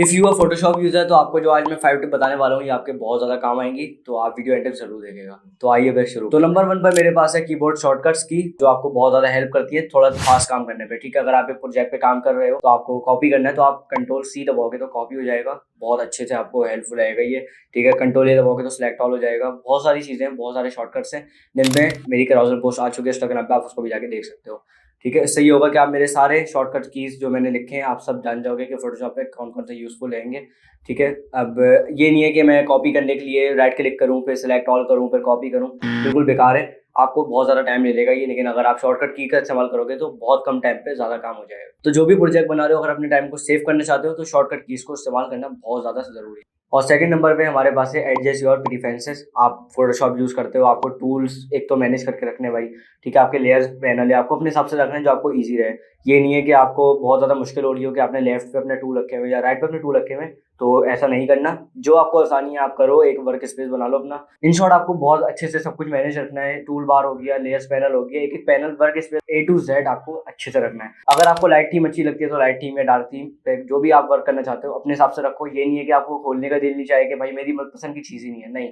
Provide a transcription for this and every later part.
If you are Photoshop user तो आपको जो आज मैं 5 टिप बताने वाला हूँ ये आपके बहुत ज़्यादा काम आएंगी, तो आप वीडियो एंड तक जरूर देखेगा। तो आइए फिर शुरू। तो नंबर 1 पर मेरे पास है कीबोर्ड शॉर्टकट्स की, जो आपको बहुत ज़्यादा हेल्प करती है थोड़ा फास्ट काम करने पे। ठीक है, अगर आप एक प्रोजेक्ट पे काम कर रहे हो तो आपको कॉपी करना है तो आप कंट्रोल सी दबाओगे तो कॉपी हो जाएगा, बहुत अच्छे से आपको हेल्पफुल रहेगा ये। ठीक है, कंट्रोल ए दबाओगे तो सिलेक्ट ऑल हो जाएगा। बहुत सारी चीज़ें हैं, बहुत सारे शॉर्टकट्स हैं जिनमें मेरी कैरोसेल पोस्ट आ चुकी है इंस्टाग्राम पे, आप उसको भी जाके देख सकते हो। ठीक है, इससे ये होगा कि आप मेरे सारे शॉर्टकट कीज जो मैंने लिखे हैं आप सब जान जाओगे कि फोटोशॉप पे कौन कौन से यूजफुल रहेंगे। ठीक है, अब ये नहीं है कि मैं कॉपी करने के लिए राइट क्लिक करूं फिर सिलेक्ट ऑल करूं फिर कॉपी करूं, बिल्कुल बेकार है। आपको बहुत ज़्यादा टाइम ले लेगा ये, लेकिन अगर आप शॉर्टकट की का इस्तेमाल करोगे तो बहुत कम टाइम पे ज़्यादा काम हो जाएगा। तो जो भी प्रोजेक्ट बना रहे हो, अगर अपने टाइम को सेव करना चाहते हो तो शॉर्टकट कीज को इस्तेमाल करना बहुत ज़्यादा जरूरी है। और सेकंड नंबर पे हमारे पास है एडजस्ट योर प्रेफरेंसेस। आप फोटोशॉप यूज करते हो, आपको टूल्स एक तो मैनेज करके रखने हैं भाई। ठीक है, आपके लेयर्स पैनल है, आपको अपने हिसाब से रखना है जो आपको इजी रहे। ये नहीं है कि आपको बहुत ज़्यादा मुश्किल हो रही हो कि आपने लेफ्ट पे अपने टूल रखे हुए या राइट पे अपने टूल रखे हुए, तो ऐसा नहीं करना। जो आपको आसानी है आप करो, एक वर्क स्पेस बना लो अपना। इन शॉर्ट आपको बहुत अच्छे से सब कुछ मैनेज रखना है। टूल बार हो गया, लेयर्स पैनल हो गया, एक एक panel work space A to Z आपको अच्छे से रखना है। अगर आपको लाइट थीम अच्छी लगती है तो लाइट थीम या डार्क थीम पे जो भी आप वर्क करना चाहते हो अपने हिसाब से रखो। ये नहीं है कि आपको खोलने का दिल नहीं चाहे कि भाई मेरी मनपसंद की चीज़ ही नहीं है, नहीं,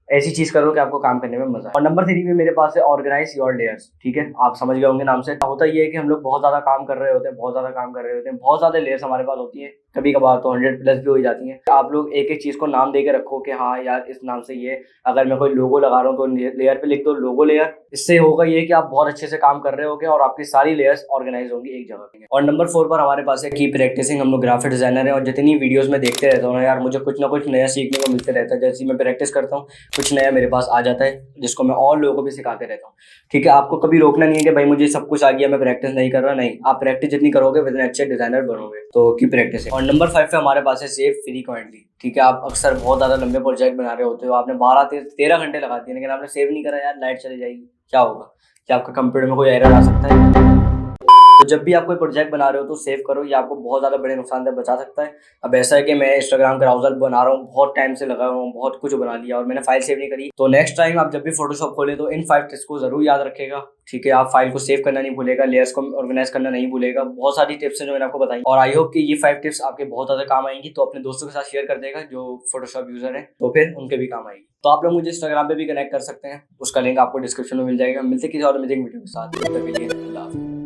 ऐसी चीज करो कि आपको काम करने में मजा आए। और नंबर 3 में मेरे पास है ऑर्गेनाइज योर लेयर्स। ठीक है, आप समझ गए होंगे नाम से। होता ये है कि हम लोग बहुत ज्यादा काम कर रहे होते हैं, बहुत ज्यादा काम कर रहे होते हैं, बहुत ज्यादा लेयर्स हमारे पास होती है, कभी कभार तो 100 प्लस भी हो जाती है। आप लोग एक एक चीज को नाम दे के रखो कि हाँ यार इस नाम से ये, अगर मैं कोई लोगो लगा रहा हूँ तो लेयर पे लिख दो लोगो लेयर। इससे होगा ये कि आप बहुत अच्छे से काम कर रहे होगे और आपकी सारी लेयर्स ऑर्गेनाइज होंगी एक जगह पे। और नंबर 4 पर हमारे पास है की प्रैक्टिसिंग। हम लोग ग्राफिक डिजाइनर है और जितनी वीडियोस में देखते रहता हूँ यार, मुझे कुछ ना कुछ नया सीखने को मिलते रहता है। जैसे मैं प्रैक्टिस करता हूँ कुछ नया मेरे पास आ जाता है जिसको मैं और लोगों को भी सिखाते रहता हूँ। ठीक है, आपको कभी रोकना नहीं है कि भाई मुझे सब कुछ आ गया मैं प्रैक्टिस नहीं कर रहा, नहीं, आप प्रैक्टिस जितनी करोगे उतने अच्छे डिजाइनर बनोगे, तो की प्रैक्टिस है। और नंबर 5 पे हमारे पास है सेव फ्रीक्वेंटली। ठीक है, आप अक्सर बहुत ज्यादा लंबे प्रोजेक्ट बना रहे होते हो, आपने 12-13 घंटे लगा दिए लेकिन आपने सेव नहीं करा, यार लाइट चली जाएगी, क्या होगा? क्या आपका कंप्यूटर में कोई एरर आ सकता है? तो जब भी आप कोई प्रोजेक्ट बना रहे हो तो सेव करो, ये आपको बहुत ज़्यादा बड़े नुकसान से बचा सकता है। अब ऐसा है कि मैं इंस्टाग्राम ब्राउजर बना रहा हूँ, बहुत टाइम से लगा हुआ हूँ, बहुत कुछ बना लिया और मैंने फाइल सेव नहीं करी। तो नेक्स्ट टाइम आप जब भी फोटोशॉप खोले तो इन 5 टिप्स को जरूर याद रखेगा। ठीक है, आप फाइल को सेव करना नहीं भूलेगा, लेयर्स को ऑर्गेनाइज करना नहीं भूलेगा। बहुत सारी टिप्स हैं जो मैंने आपको बताई और आई होप कि ये 5 टिप्स आपके बहुत ज़्यादा काम आएंगी। तो अपने दोस्तों के साथ शेयर कर देगा जो फोटोशॉप यूजर है, तो फिर उनके भी काम आएगी। तो आप लोग मुझे इंस्टाग्राम पे भी कनेक्ट कर सकते हैं, उसका लिंक आपको डिस्क्रिप्शन में मिल जाएगा। मिलते किसी और अमेजिंग वीडियो के साथ, तब तक के लिए अल्लाह हाफ़िज़।